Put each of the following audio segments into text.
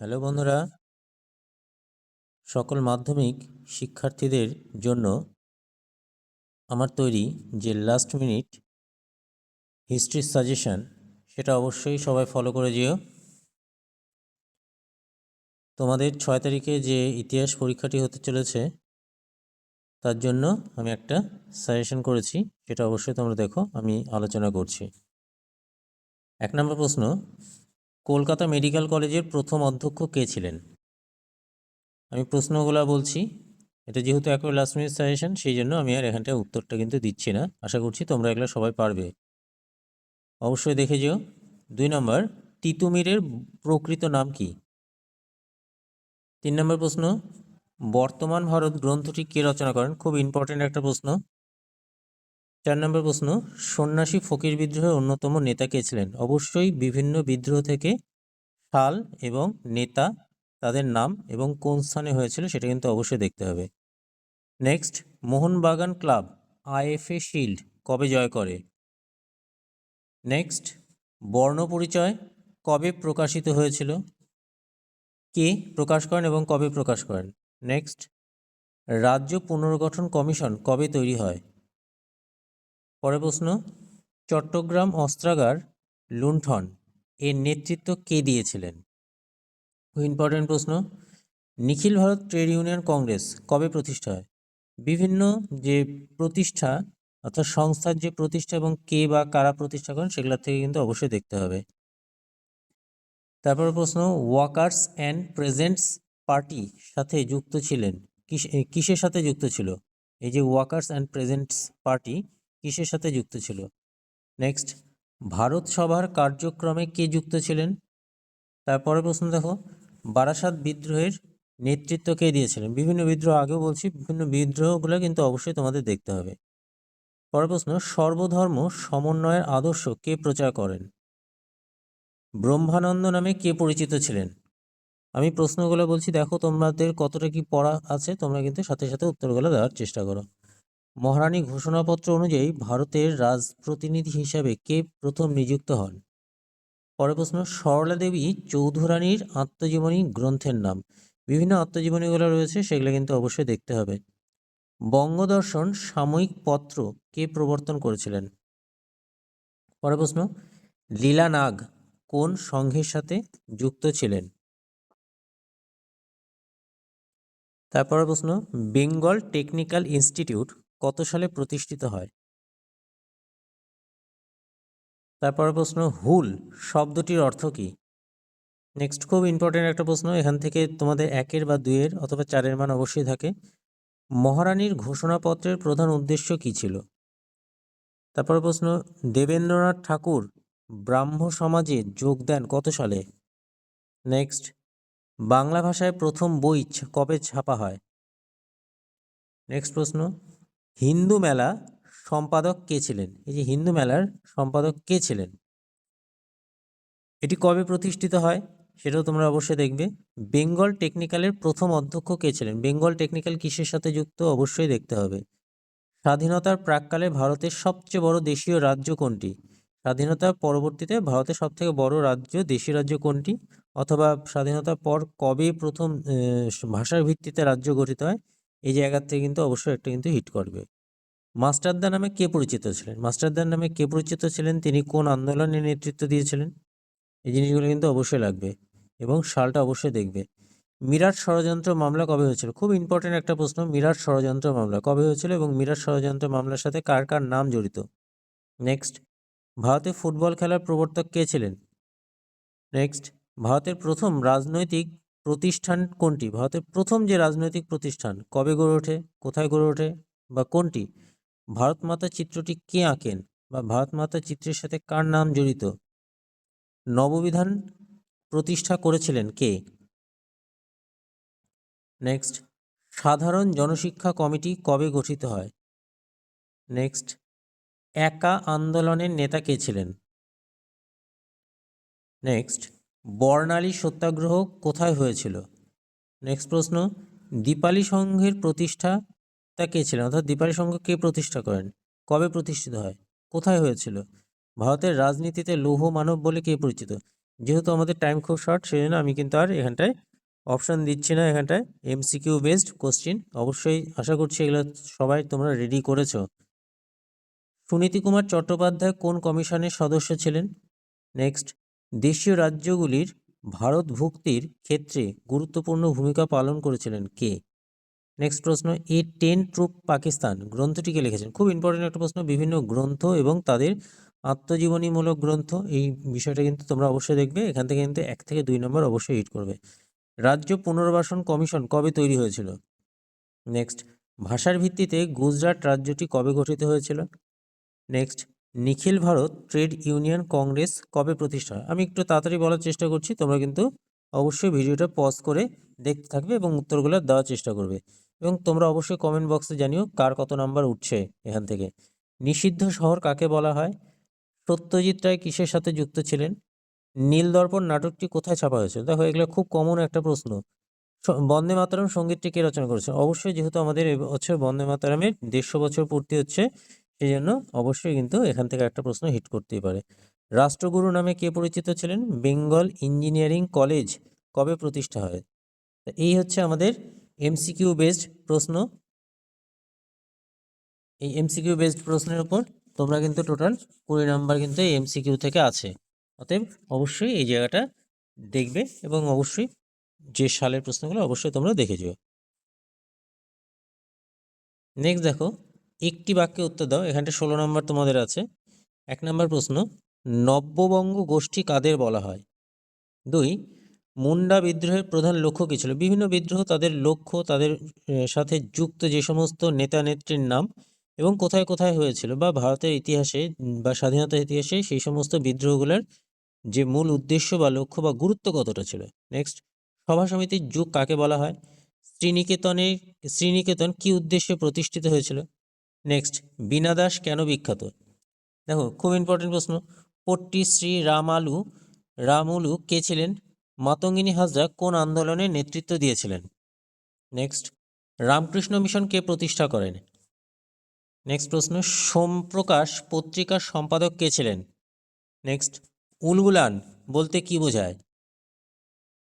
Hello বন্ধুরা, সকল মাধ্যমিক শিক্ষার্থীদের জন্য আমার তৈরি যে লাস্ট মিনিট হিস্ট্রি সাজেশন সেটা অবশ্যই সবাই ফলো করে যেও। তোমাদের 6 তারিখে যে ইতিহাস পরীক্ষাটি হতে চলেছে তার জন্য আমি একটা সাজেশন করেছি, সেটা অবশ্যই তোমরা দেখো, আমি আলোচনা করছি। 1 নম্বর প্রশ্ন, কলকাতা মেডিকেল কলেজের প্রথম অধ্যক্ষ কে ছিলেন? আমি প্রশ্নগুলো বলছি, এটা যেহেতু একেবারে লাস্ট মিনিট সাজেশন সেই জন্য আমি আর এখানটায় উত্তরটা কিন্তু দিচ্ছি না। আশা করছি তোমরা এগুলো সবাই পারবে, অবশ্যই দেখে যেও। 2 নম্বর, তিতুমিরের প্রকৃত নাম কি? 3 নম্বর প্রশ্ন, বর্তমান ভারত গ্রন্থটি কে রচনা করেন? খুব ইম্পর্টেন্ট একটা প্রশ্ন। 4 নম্বর প্রশ্ন, সন্ন্যাসী ফকির বিদ্রোহের অন্যতম নেতা কে ছিলেন? অবশ্যই বিভিন্ন বিদ্রোহ থেকে সাল এবং নেতা, তাদের নাম এবং কোন স্থানে হয়েছিল সেটা কিন্তু অবশ্যই দেখতে হবে। Next, Mohun Bagan club IFA shield কবে জয় করে? নেক্সট, বর্ণপরিচয় কবে প্রকাশিত হয়েছিল? কে প্রকাশ করেন এবং কবে প্রকাশ করেন? নেক্সট, রাজ্য পুনর্গঠন কমিশন কবে তৈরি হয়? পরের প্রশ্ন, চট্টগ্রাম অস্ত্রাগার লুণ্ঠন এর নেতৃত্ব কে দিয়েছিলেন? খুব ইম্পর্টেন্ট প্রশ্ন। নিখিল ভারত ট্রেড ইউনিয়ন কংগ্রেস কবে প্রতিষ্ঠা হয়? বিভিন্ন যে প্রতিষ্ঠা অর্থাৎ সংস্থার যে প্রতিষ্ঠা এবং কে বা কারা প্রতিষ্ঠা করেন সেগুলোর থেকে কিন্তু অবশ্যই দেখতে হবে। তারপর প্রশ্ন, ওয়ার্কার্স অ্যান্ড প্রেজেন্টস পার্টি সাথে যুক্ত ছিলেন কিসের সাথে যুক্ত ছিল? এই যে ওয়ার্কার্স অ্যান্ড প্রেজেন্টস পার্টি কিসের সাথে যুক্ত ছিল? নেক্সট, ভারত সভার কার্যক্রমে কে যুক্ত ছিলেন? তারপরে প্রশ্ন দেখো, বারাসাত বিদ্রোহের নেতৃত্ব কে দিয়েছিলেন? বিভিন্ন বিদ্রোহ আগেও বলছি, বিভিন্ন বিদ্রোহগুলো কিন্তু অবশ্যই তোমাদের দেখতে হবে। পরের প্রশ্ন, সর্বধর্ম সমন্বয়ের আদর্শ কে প্রচার করেন? ব্রহ্মানন্দ নামে কে পরিচিত ছিলেন? আমি প্রশ্নগুলো বলছি, দেখো তোমাদের কতটা কি পড়া আছে, তোমরা কিন্তু সাথে সাথে উত্তরগুলো দেওয়ার চেষ্টা করো। মহারানী ঘোষণাপত্র অনুযায়ী ভারতের রাজপ্রতিনিধি হিসাবে কে প্রথম নিযুক্ত হন? পরের প্রশ্ন, সরলা দেবী চৌধুরানীর আত্মজীবনী গ্রন্থের নাম? বিভিন্ন আত্মজীবনীগুলো রয়েছে, সেগুলো কিন্তু অবশ্যই দেখতে হবে। বঙ্গদর্শন সাময়িক পত্র কে প্রবর্তন করেছিলেন? পরের প্রশ্ন, লীলা নাগ কোন সংঘের সাথে যুক্ত ছিলেন? তারপরের প্রশ্ন, বেঙ্গল টেকনিক্যাল ইনস্টিটিউট কত সালে প্রতিষ্ঠিত হয়? তারপরের প্রশ্ন, হুল শব্দটির অর্থ কী? নেক্সট, খুব ইম্পর্টেন্ট একটা প্রশ্ন, এখান থেকে তোমাদের 1 বা 2 অথবা 4 মান অবশ্যই থাকে। মহারানীর ঘোষণাপত্রের প্রধান উদ্দেশ্য কী ছিল? তারপরে প্রশ্ন, দেবেন্দ্রনাথ ঠাকুর ব্রাহ্ম সমাজে যোগ দেন কত সালে? নেক্সট, বাংলা ভাষায় প্রথম বই কবে ছাপা হয়? নেক্সট প্রশ্ন, হিন্দু মেলা সম্পাদক কে ছিলেন? এই যে হিন্দু মেলার সম্পাদক কে ছিলেন, এটি কবে প্রতিষ্ঠিত হয় সেটাও তোমরা অবশ্যই দেখবে। বেঙ্গল টেকনিক্যালের প্রথম অধ্যক্ষ কে ছিলেন? বেঙ্গল টেকনিক্যাল কিসের সাথে যুক্ত অবশ্যই দেখতে হবে। স্বাধীনতার প্রাক্কালে ভারতের সবচেয়ে বড় দেশীয় রাজ্য কোনটি? স্বাধীনতার পরবর্তীতে ভারতের সবথেকে বড় রাজ্য, দেশীয় রাজ্য কোনটি? অথবা স্বাধীনতার পর কবে প্রথম ভাষার ভিত্তিতে রাজ্য গঠিত হয়? এই জায়গার থেকে কিন্তু অবশ্যই একটা কিন্তু হিট করবে। মাস্টারদা নামে কে পরিচিত ছিলেন? মাস্টারদার নামে কে পরিচিত ছিলেন, তিনি কোন আন্দোলনের নেতৃত্ব দিয়েছিলেন? এই জিনিসগুলো কিন্তু অবশ্যই লাগবে এবং সালটা অবশ্যই দেখবে। মিরাট ষড়যন্ত্র মামলা কবে হয়েছিল? খুব ইম্পর্টেন্ট একটা প্রশ্ন, মিরাট ষড়যন্ত্র মামলা কবে হয়েছিল এবং মিরাট ষড়যন্ত্র মামলার সাথে কার কার নাম জড়িত? নেক্সট, ভারতে ফুটবল খেলার প্রবর্তক কে ছিলেন? নেক্সট, ভারতের প্রথম রাজনৈতিক প্রতিষ্ঠান কোনটি? ভারতের প্রথম যে রাজনৈতিক প্রতিষ্ঠান কবে গড়ে ওঠে, কোথায় গড়ে ওঠে বা কোনটি? ভারত মাতা চিত্রটি কে আঁকেন বা ভারত মাতা চিত্রের সাথে কার নাম জড়িত? নববিধান প্রতিষ্ঠা করেছিলেন কে? নেক্সট, সাধারণ জনশিক্ষা কমিটি কবে গঠিত হয়? নেক্সট, একা আন্দোলনের নেতা কে ছিলেন? নেক্সট, বর্ণালী সত্যাগ্রহ কোথায় হয়েছিল? নেক্সট প্রশ্ন, দীপালি সংঘের প্রতিষ্ঠাতা কে ছিলেন, অর্থাৎ দীপালি সংঘ কে প্রতিষ্ঠা করেন, কবে প্রতিষ্ঠিত হয়, কোথায় হয়েছিল? ভারতের রাজনীতিতে লৌহ মানব বলে কে পরিচিত? যেহেতু আমাদের টাইম খুব শর্ট, সেই জন্য আমি কিন্তু আর এখানটায় অপশান দিচ্ছি না। এখানটায় এমসিকিউ বেসড কোশ্চিন, অবশ্যই আশা করছি এগুলো সবাই তোমরা রেডি করেছো। সুনীতি কুমার চট্টোপাধ্যায় কোন কমিশনের সদস্য ছিলেন? নেক্সট, দেশীয় রাজ্যগুলির ভারত ভুক্তির ক্ষেত্রে গুরুত্বপূর্ণ ভূমিকা পালন করেছিলেন কে? নেক্সট প্রশ্ন, এ 10 ট্রুপ পাকিস্তান গ্রন্থটিকে লিখেছেন। খুব ইম্পর্টেন্ট একটা প্রশ্ন, বিভিন্ন গ্রন্থ এবং তাদের আত্মজীবনীমূলক গ্রন্থ, এই বিষয়টা কিন্তু তোমরা অবশ্যই দেখবে। এখান থেকে কিন্তু 1 থেকে 2 নম্বর অবশ্যই হিট করবে। রাজ্য পুনর্বাসন কমিশন কবে তৈরি হয়েছিল? নেক্সট, ভাষার ভিত্তিতে গুজরাট রাজ্যটি কবে গঠিত হয়েছিল? নেক্সট, নিখিল ভারত ট্রেড ইউনিয়ন কংগ্রেস কবে প্রতিষ্ঠা হয়? আমি একটু তাড়াতাড়ি বলার চেষ্টা করছি, তোমরা কিন্তু অবশ্যই ভিডিওটা পজ করে দেখতে থাকবে এবং উত্তরগুলো দেওয়ার চেষ্টা করবে। এবং তোমরা অবশ্যই কমেন্ট বক্সে জানিও কার কত নাম্বার উঠছে এখান থেকে। নিষিদ্ধ শহর কাকে বলা হয়? সত্যজিৎ রায় কিসের সাথে যুক্ত ছিলেন? নীলদর্পণ নাটকটি কোথায় ছাপা হয়েছিল? দেখো, এগুলো খুব কমন একটা প্রশ্ন। বন্দে মাতরম সঙ্গীতটি কে রচনা করেছে? অবশ্যই, যেহেতু আমাদের এবছর বন্দে মাতরমের 150 বছর পূর্তি হচ্ছে, সেই জন্য অবশ্যই কিন্তু এখান থেকে একটা প্রশ্ন হিট করতেই পারে। রাষ্ট্রগুরু নামে কে পরিচিত ছিলেন? বেঙ্গল ইঞ্জিনিয়ারিং কলেজ কবে প্রতিষ্ঠা হয়? এই হচ্ছে আমাদের এমসিকিউ বেসড প্রশ্ন। এই এমসিকিউ বেসড প্রশ্নের উপর তোমরা কিন্তু টোটাল 20 নাম্বার কিন্তু এই এমসিকিউ থেকে আছে। অতএব অবশ্যই এই জায়গাটা দেখবে এবং অবশ্যই যে সালের প্রশ্নগুলো অবশ্যই তোমরা দেখে যেও। নেক্সট দেখো, একটি বাক্যে উত্তর দাও। এখানটা 16 নম্বর তোমাদের আছে। 1 নম্বর প্রশ্ন, নব্যবঙ্গ গোষ্ঠী কাদের বলা হয়? 2, মুন্ডা বিদ্রোহের প্রধান লক্ষ্য কী ছিল? বিভিন্ন বিদ্রোহ, তাদের লক্ষ্য, তাদের সাথে যুক্ত যে সমস্ত নেতা নেত্রীর নাম এবং কোথায় কোথায় হয়েছিল, বা ভারতের ইতিহাসে বা স্বাধীনতা ইতিহাসে সেই সমস্ত বিদ্রোহগুলোর যে মূল উদ্দেশ্য বা লক্ষ্য বা গুরুত্ব কতটা ছিল। নেক্সট, সভা সমিতির যুগ কাকে বলা হয়? শ্রীনিকেতন কি উদ্দেশ্যে প্রতিষ্ঠিত হয়েছিল? নেক্সট, বীণা দাস কেন বিখ্যাত? দেখো, খুব ইম্পর্টেন্ট প্রশ্ন। পট্টি শ্রী রামুলু কে ছিলেন? মাতঙ্গিনী হাজরা কোন আন্দোলনে নেতৃত্ব দিয়েছিলেন? নেক্সট, রামকৃষ্ণ মিশন কে প্রতিষ্ঠা করেন? নেক্সট প্রশ্ন, সোমপ্রকাশ পত্রিকার সম্পাদক কে ছিলেন? নেক্সট, উলগুলান বলতে কি বোঝায়?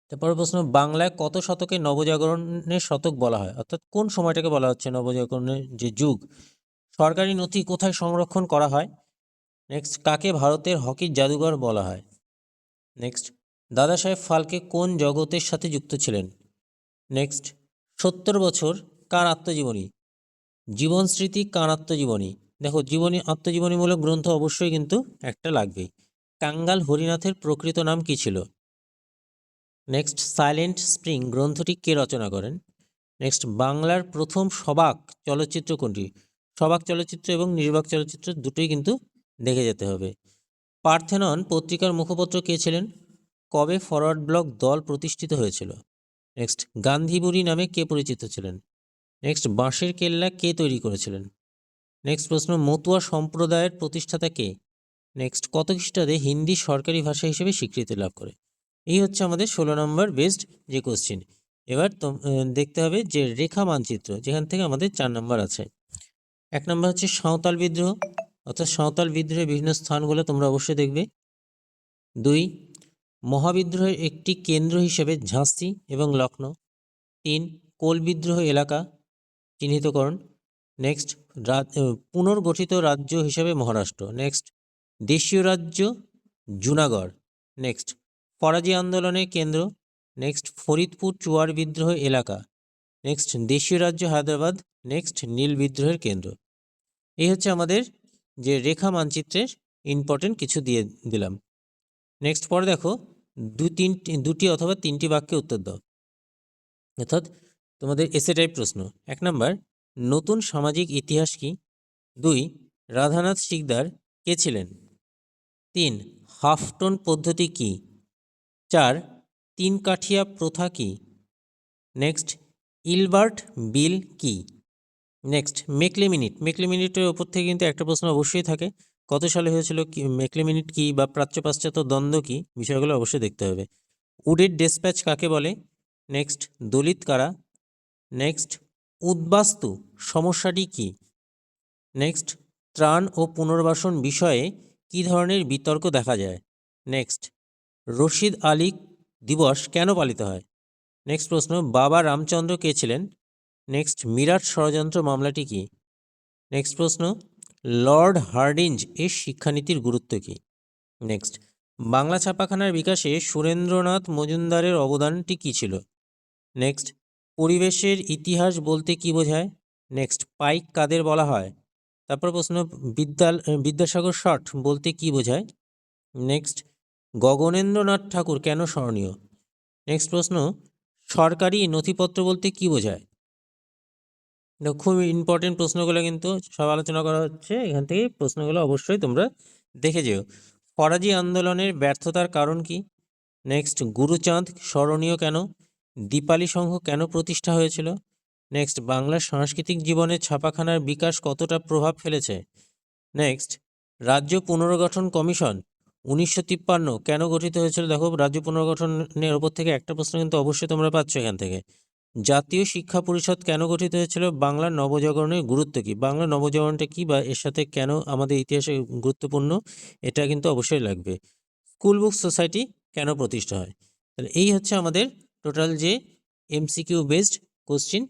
তারপর প্রশ্ন, বাংলায় কত শতকে নবজাগরণের শতক বলা হয়? অর্থাৎ কোন সময়টাকে বলা হচ্ছে নবজাগরণের যে যুগ? সরকারি নথি কোথায় সংরক্ষণ করা হয়? নেক্সট, কাকে ভারতের হকির জাদুঘর বলা হয়? নেক্সট, দাদা সাহেব ফালকে কোন জগতের সাথে যুক্ত ছিলেন? নেক্সট, 70 বছর কার আত্মজীবনী? জীবন স্মৃতি কার আত্মজীবনী? দেখো, আত্মজীবনীমূলক গ্রন্থ অবশ্যই কিন্তু একটা লাগবেই। কাঙ্গাল হরিনাথের প্রকৃত নাম কি ছিল? নেক্সট, সাইলেন্ট স্প্রিং গ্রন্থটি কে রচনা করেন? নেক্সট, বাংলার প্রথম সবাক চলচ্চিত্র কোনটি? সবাক চলচ্চিত্র এবং নির্বাক চলচ্চিত্র দুটোই কিন্তু দেখে যেতে হবে। পার্থেনন পত্রিকার মুখপত্র কে ছিলেন? কবে ফরওয়ার্ড ব্লক দল প্রতিষ্ঠিত হয়েছিল? নেক্সট, গান্ধীবুড়ি নামে কে পরিচিত ছিলেন? নেক্সট, বাঁশের কেল্লা কে তৈরি করেছিলেন? নেক্সট প্রশ্ন, মতুয়া সম্প্রদায়ের প্রতিষ্ঠাতা কে? নেক্সট, কত খ্রিস্টাব্দে হিন্দি সরকারি ভাষা হিসেবে স্বীকৃতি লাভ করে? এই হচ্ছে আমাদের 16 নম্বর বেসড যে কোশ্চিন। এবার দেখতে হবে যে রেখা মানচিত্র, যেখান থেকে আমাদের 4 নম্বর আছে। 1 নম্বর হচ্ছে সাঁওতাল বিদ্রোহ, অর্থাৎ সাঁওতাল বিদ্রোহের বিভিন্ন স্থানগুলো তোমরা অবশ্যই দেখবে। 2, মহাবিদ্রোহের একটি কেন্দ্র হিসেবে ঝাঁসি এবং লখনৌ। 3, কোল বিদ্রোহ এলাকা চিহ্নিতকরণ। নেক্সট, পুনর্গঠিত রাজ্য হিসেবে মহারাষ্ট্র। নেক্সট, দেশীয় রাজ্য জুনাগড়। নেক্সট, ফরাজি আন্দোলনের কেন্দ্র। নেক্সট, ফরিদপুর চুয়ার বিদ্রোহ এলাকা। নেক্সট, দেশীয় রাজ্য হায়দ্রাবাদ। নেক্সট, নীল বিদ্রোহের কেন্দ্র। এই হচ্ছে আমাদের যে রেখা মানচিত্রের ইম্পর্টেন্ট কিছু দিয়ে দিলাম। নেক্সট, পরে দেখো, দুটি অথবা 3টি বাক্যে উত্তর দাও। অর্থাৎ তোমাদের এসে টাইপ প্রশ্ন। 1 নম্বর, নতুন সামাজিক ইতিহাস কি? 2, রাধানাথ সিকদার কে ছিলেন? 3, হাফটন পদ্ধতি কি? 4, 3 কাঠিয়া প্রথা কি? নেক্সট, ইলবার্ট বিল কি? নেক্সট, মেকলে মিনিটের ওপর থেকে কিন্তু একটা প্রশ্ন অবশ্যই থাকে। কত সালে হয়েছিল, মেকলে মিনিট কি বা প্রাচ্য পাশ্চাত্য দ্বন্দ্ব কি, বিষয়গুলো অবশ্যই দেখতে হবে। উডের ডেসপ্যাচ কাকে বলে? নেক্সট, দলিত কারা? নেক্সট, উদ্বাস্তু সমস্যাটি কি? নেক্সট, ত্রাণ ও পুনর্বাসন বিষয়ে কী ধরনের বিতর্ক দেখা যায়? নেক্সট, রশিদ আলী দিবস কেন পালিত হয়? নেক্সট প্রশ্ন, বাবা রামচন্দ্র কে ছিলেন? নেক্সট, মিরাট ষড়যন্ত্র মামলাটি কি? নেক্সট প্রশ্ন, লর্ড হার্ডিঞ্জ এর শিক্ষানীতির গুরুত্ব কী? নেক্সট, বাংলা ছাপাখানার বিকাশে সুরেন্দ্রনাথ মজুমদারের অবদানটি কী ছিল? নেক্সট, পরিবেশের ইতিহাস বলতে কী বোঝায়? নেক্সট, পাইক কাদের বলা হয়? তারপর প্রশ্ন, বিদ্যাসাগর শট বলতে কী বোঝায়? নেক্সট, গগনেন্দ্রনাথ ঠাকুর কেন স্মরণীয়? নেক্সট প্রশ্ন, সরকারি নথিপত্র বলতে কী বোঝায়? খুব ইম্পর্টেন্ট প্রশ্নগুলো কিন্তু সব আলোচনা করা হচ্ছে, এখান থেকে প্রশ্নগুলো অবশ্যই তোমরা দেখে যেও। ফরাজি আন্দোলনের ব্যর্থতার কারণ কি? নেক্সট, গুরুচাঁদ স্মরণীয় কেন? দীপালি সংঘ কেন প্রতিষ্ঠা হয়েছিল? নেক্সট, বাংলার সাংস্কৃতিক জীবনে ছাপাখানার বিকাশ কতটা প্রভাব ফেলেছে? নেক্সট, রাজ্য পুনর্গঠন কমিশন 1953 কেন গঠিত হয়েছিল? দেখো, রাজ্য পুনর্গঠনের ওপর থেকে একটা প্রশ্ন কিন্তু অবশ্যই তোমরা পাচ্ছ এখান থেকে। জাতীয় শিক্ষা পরিষদ কেন গঠিত হয়েছিল? বাংলার নবজাগরণের গুরুত্ব কী? বাংলা নবজাগরণটা কী বা এর সাথে কেন আমাদের ইতিহাসে গুরুত্বপূর্ণ, এটা কিন্তু অবশ্যই লাগবে। স্কুল বুক সোসাইটি কেন প্রতিষ্ঠা হয়? তাহলে এই হচ্ছে আমাদের টোটাল যে এমসিকিউ বেসড কোশ্চিন,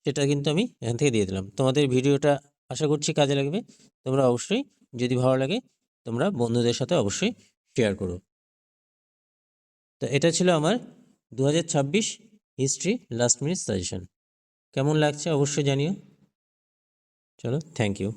সেটা কিন্তু আমি এখান থেকে দিয়ে দিলাম। তোমাদের ভিডিওটা আশা করছি কাজে লাগবে। তোমরা অবশ্যই, যদি ভালো লাগে, তোমরা বন্ধুদের সাথে অবশ্যই শেয়ার করো। তো এটা ছিল আমার 2026 হিস্ট্রি লাস্ট মিনিট সাজেশন। কেমন লাগছে অবশ্যই জানিও। চলো, থ্যাংক ইউ।